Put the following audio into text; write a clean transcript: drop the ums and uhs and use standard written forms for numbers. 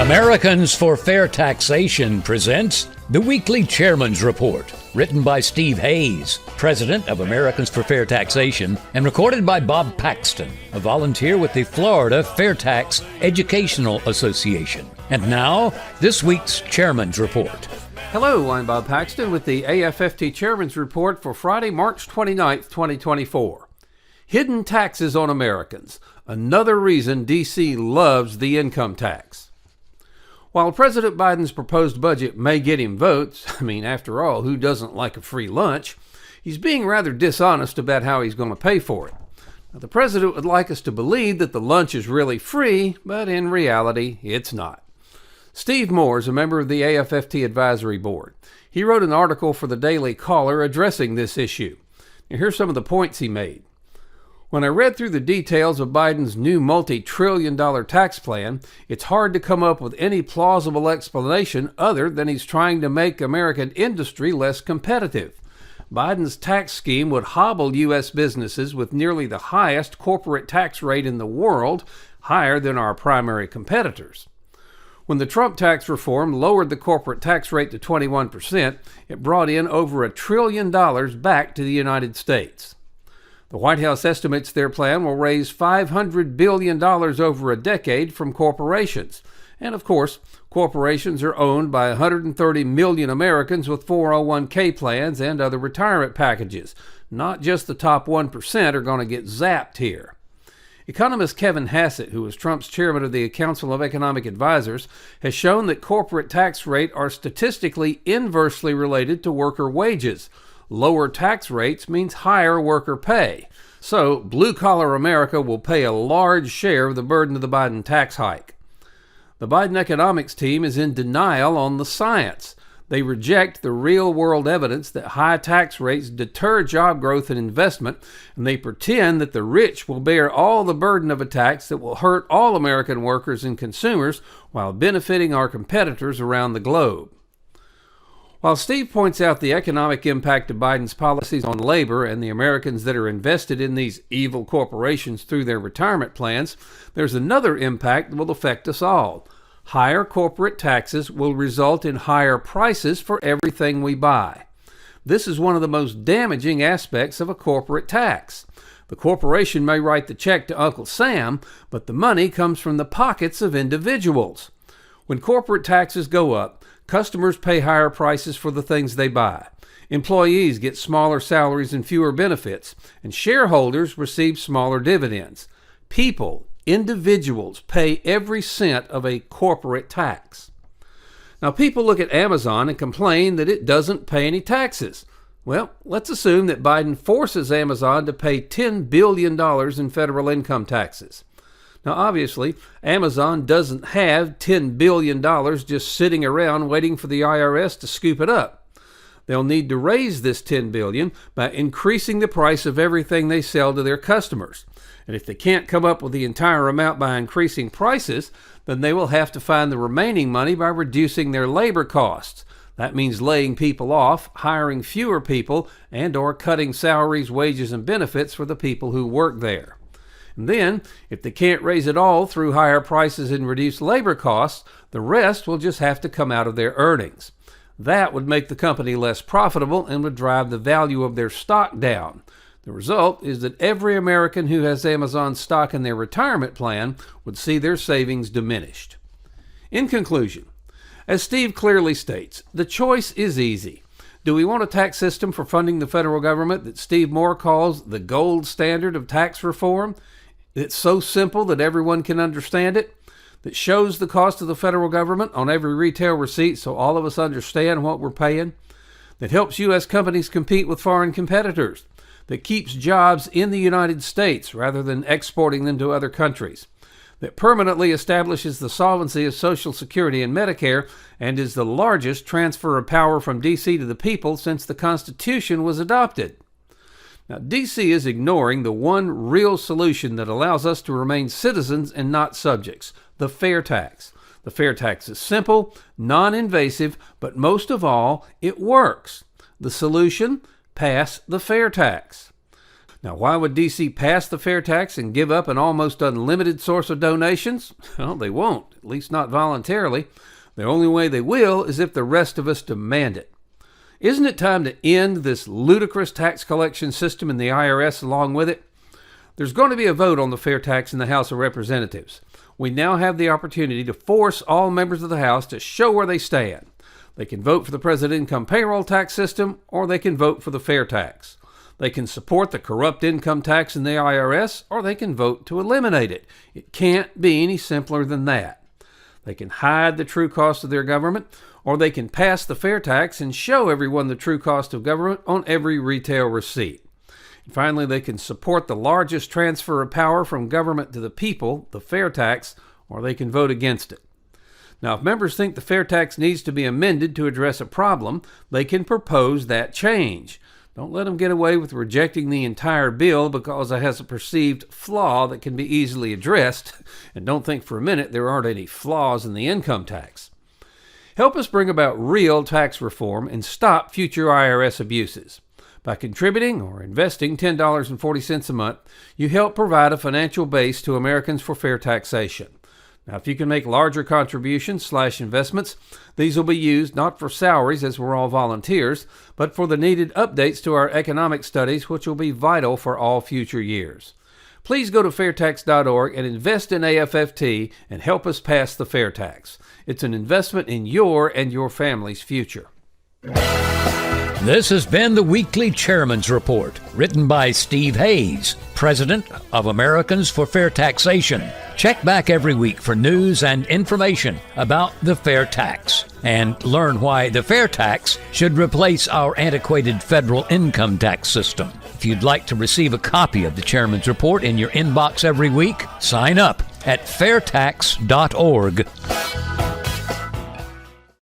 Americans for Fair Taxation presents the Weekly Chairman's Report, written by Steve Hayes, president of Americans for Fair Taxation, and recorded by Bob Paxton, a volunteer with the Florida Fair Tax Educational Association. And now, this week's Chairman's Report. Hello, I'm Bob Paxton with the AFFT Chairman's Report for Friday, March 29th, 2024. Hidden taxes on Americans. Another reason D.C. loves the income tax. While President Biden's proposed budget may get him votes, after all, who doesn't like a free lunch? He's being rather dishonest about how he's going to pay for it. Now, the president would like us to believe that the lunch is really free, but in reality, it's not. Steve Moore is a member of the AFFT Advisory Board. He wrote an article for the Daily Caller addressing this issue. Now, here's some of the points he made. When I read through the details of Biden's new multi-trillion-dollar tax plan, it's hard to come up with any plausible explanation other than he's trying to make American industry less competitive. Biden's tax scheme would hobble U.S. businesses with nearly the highest corporate tax rate in the world, higher than our primary competitors. When the Trump tax reform lowered the corporate tax rate to 21%, it brought in over $1 trillion back to the United States. The White House estimates their plan will raise $500 billion over a decade from corporations. And of course, corporations are owned by 130 million Americans with 401k plans and other retirement packages. Not just the top 1% are going to get zapped here. Economist Kevin Hassett, who is Trump's chairman of the Council of Economic Advisors, has shown that corporate tax rates are statistically inversely related to worker wages. Lower tax rates means higher worker pay. So, blue-collar America will pay a large share of the burden of the Biden tax hike. The Biden economics team is in denial on the science. They reject the real-world evidence that high tax rates deter job growth and investment, and they pretend that the rich will bear all the burden of a tax that will hurt all American workers and consumers while benefiting our competitors around the globe. While Steve points out the economic impact of Biden's policies on labor and the Americans that are invested in these evil corporations through their retirement plans, there's another impact that will affect us all. Higher corporate taxes will result in higher prices for everything we buy. This is one of the most damaging aspects of a corporate tax. The corporation may write the check to Uncle Sam, but the money comes from the pockets of individuals. When corporate taxes go up, customers pay higher prices for the things they buy. Employees get smaller salaries and fewer benefits, and shareholders receive smaller dividends. People, individuals, pay every cent of a corporate tax. Now, people look at Amazon and complain that it doesn't pay any taxes. Well, let's assume that Biden forces Amazon to pay $10 billion in federal income taxes. Now, obviously, Amazon doesn't have $10 billion just sitting around waiting for the IRS to scoop it up. They'll need to raise this $10 billion by increasing the price of everything they sell to their customers. And if they can't come up with the entire amount by increasing prices, then they will have to find the remaining money by reducing their labor costs. That means laying people off, hiring fewer people, and or cutting salaries, wages, and benefits for the people who work there. And then, if they can't raise it all through higher prices and reduced labor costs, the rest will just have to come out of their earnings. That would make the company less profitable and would drive the value of their stock down. The result is that every American who has Amazon stock in their retirement plan would see their savings diminished. In conclusion, as Steve clearly states, the choice is easy. Do we want a tax system for funding the federal government that Steve Moore calls the gold standard of tax reform? It's so simple that everyone can understand it, that shows the cost of the federal government on every retail receipt so all of us understand what we're paying, that helps U.S. companies compete with foreign competitors, that keeps jobs in the United States rather than exporting them to other countries, that permanently establishes the solvency of Social Security and Medicare and is the largest transfer of power from D.C. to the people since the Constitution was adopted. Now, D.C. is ignoring the one real solution that allows us to remain citizens and not subjects, the fair tax. The fair tax is simple, non-invasive, but most of all, it works. The solution? Pass the fair tax. Now, why would D.C. pass the fair tax and give up an almost unlimited source of donations? Well, they won't, at least not voluntarily. The only way they will is if the rest of us demand it. Isn't it time to end this ludicrous tax collection system and the IRS along with it? There's going to be a vote on the fair tax in the House of Representatives. We now have the opportunity to force all members of the House to show where they stand. They can vote for the president income payroll tax system, or they can vote for the fair tax. They can support the corrupt income tax in the IRS, or they can vote to eliminate it. It can't be any simpler than that. They can hide the true cost of their government, or they can pass the fair tax and show everyone the true cost of government on every retail receipt. And finally, they can support the largest transfer of power from government to the people, the fair tax, or they can vote against it. Now, if members think the fair tax needs to be amended to address a problem, they can propose that change. Don't let them get away with rejecting the entire bill because it has a perceived flaw that can be easily addressed, and don't think for a minute there aren't any flaws in the income tax. Help us bring about real tax reform and stop future IRS abuses. By contributing or investing $10.40 a month, you help provide a financial base to Americans for fair taxation. Now, if you can make larger contributions/investments, these will be used not for salaries, as we're all volunteers, but for the needed updates to our economic studies, which will be vital for all future years. Please go to fairtax.org and invest in AFFT and help us pass the fair tax. It's an investment in your and your family's future. This has been the Weekly Chairman's Report, written by Steve Hayes, President of Americans for Fair Taxation. Check back every week for news and information about the fair tax, and learn why the fair tax should replace our antiquated federal income tax system. If you'd like to receive a copy of the Chairman's Report in your inbox every week, sign up at fairtax.org.